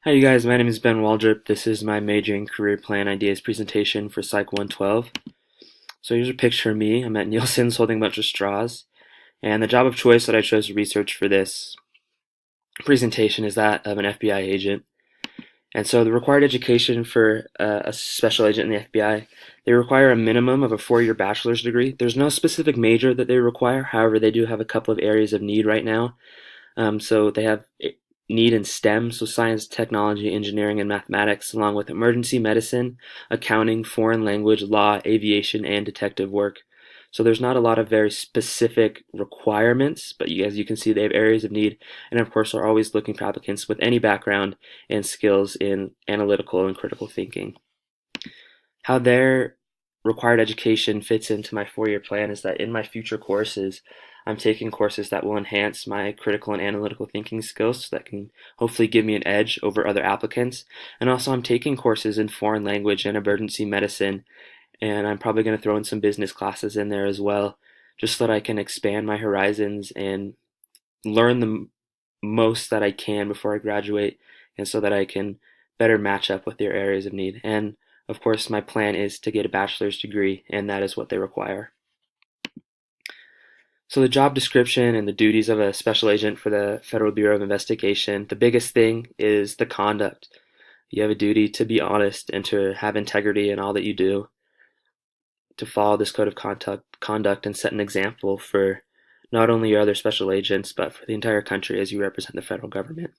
Hi, you guys. My name is Ben Waldrop. This is my majoring career plan ideas presentation for Psych 112. So here's a picture of me. I'm at Nielsen's holding a bunch of straws. And the job of choice that I chose to research for this presentation is that of an FBI agent. And so the required education for a special agent in the FBI, they require a minimum of a 4-year bachelor's degree. There's no specific major that they require. However, they do have a couple of areas of need right now. So they have need in STEM, so science, technology, engineering, and mathematics, along with emergency medicine, accounting, foreign language, law, aviation, and detective work. So there's not a lot of very specific requirements, but as you can see, they have areas of need, and of course, are always looking for applicants with any background and skills in analytical and critical thinking. How their required education fits into my 4-year plan is that in my future courses, I'm taking courses that will enhance my critical and analytical thinking skills so that can hopefully give me an edge over other applicants. And also, I'm taking courses in foreign language and emergency medicine, and I'm probably going to throw in some business classes in there as well, just so that I can expand my horizons and learn the most that I can before I graduate, and so that I can better match up with their areas of need. And of course, my plan is to get a bachelor's degree, and that is what they require. So the job description and the duties of a special agent for the Federal Bureau of Investigation, the biggest thing is the conduct. You have a duty to be honest and to have integrity in all that you do, to follow this code of conduct and set an example for not only your other special agents, but for the entire country as you represent the federal government.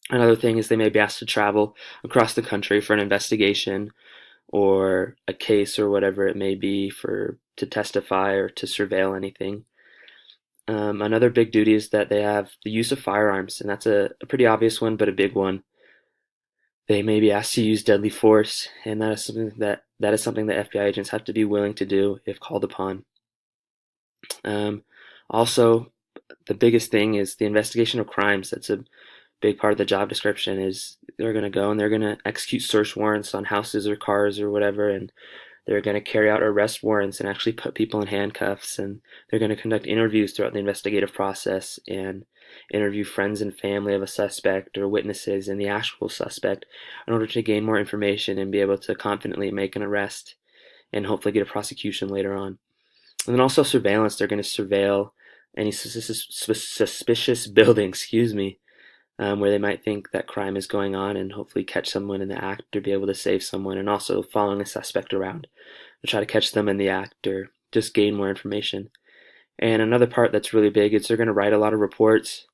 Another thing is they may be asked to travel across the country for an investigation or a case or whatever it may be for to testify or to surveil anything. Another big duty is that they have the use of firearms, and that's a pretty obvious one, but a big one. They may be asked to use deadly force, and that is something that FBI agents have to be willing to do if called upon. Um, Also, the biggest thing is the investigation of crimes. That's a big part of the job description. Is they're going to go and they're going to execute search warrants on houses or cars or whatever, and they're going to carry out arrest warrants and actually put people in handcuffs, and they're going to conduct interviews throughout the investigative process and interview friends and family of a suspect or witnesses and the actual suspect in order to gain more information and be able to confidently make an arrest and hopefully get a prosecution later on. And then also surveillance. They're going to surveil any suspicious building, where they might think that crime is going on and hopefully catch someone in the act or be able to save someone, and also following a suspect around to try to catch them in the act or just gain more information. And another part that's really big is they're going to write a lot of reports,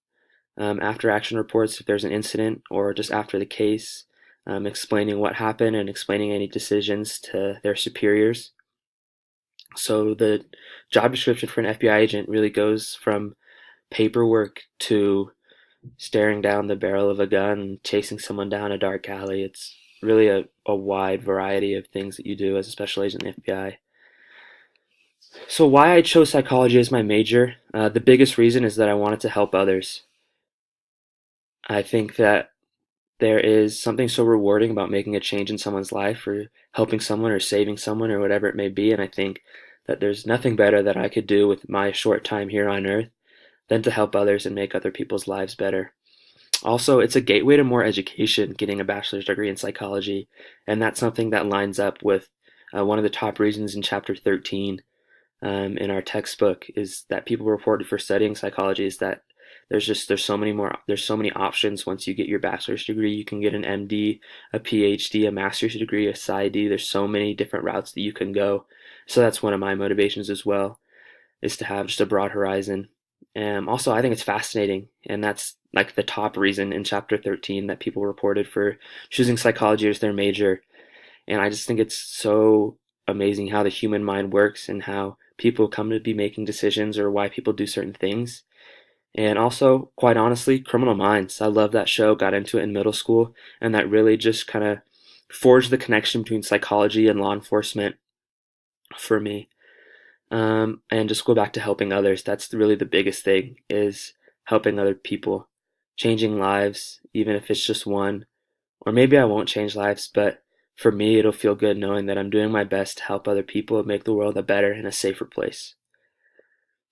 after action reports if there's an incident or just after the case, explaining what happened and explaining any decisions to their superiors. So the job description for an FBI agent really goes from paperwork to staring down the barrel of a gun and chasing someone down a dark alley. It's really a wide variety of things that you do as a special agent in the FBI. So why I chose psychology as my major, the biggest reason is that I wanted to help others. I think that there is something so rewarding about making a change in someone's life or helping someone or saving someone or whatever it may be, and I think that there's nothing better that I could do with my short time here on earth than to help others and make other people's lives better. Also, it's a gateway to more education, getting a bachelor's degree in psychology, and that's something that lines up with one of the top reasons in chapter 13 in our textbook is that people reported for studying psychology is that there's so many options once you get your bachelor's degree. You can get an MD, a PhD, a master's degree, a PsyD. There's so many different routes that you can go. So that's one of my motivations as well, is to have just a broad horizon. Also, I think it's fascinating, and that's like the top reason in chapter 13 that people reported for choosing psychology as their major. And I just think it's so amazing how the human mind works and how people come to be making decisions or why people do certain things. And also, quite honestly, Criminal Minds. I love that show, got into it in middle school, and that really just kind of forged the connection between psychology and law enforcement for me. And just go back to helping others. That's really the biggest thing is helping other people, changing lives, even if it's just one. Or maybe I won't change lives, but for me, it'll feel good knowing that I'm doing my best to help other people and make the world a better and a safer place.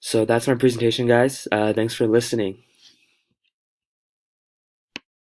So that's my presentation, guys. Thanks for listening.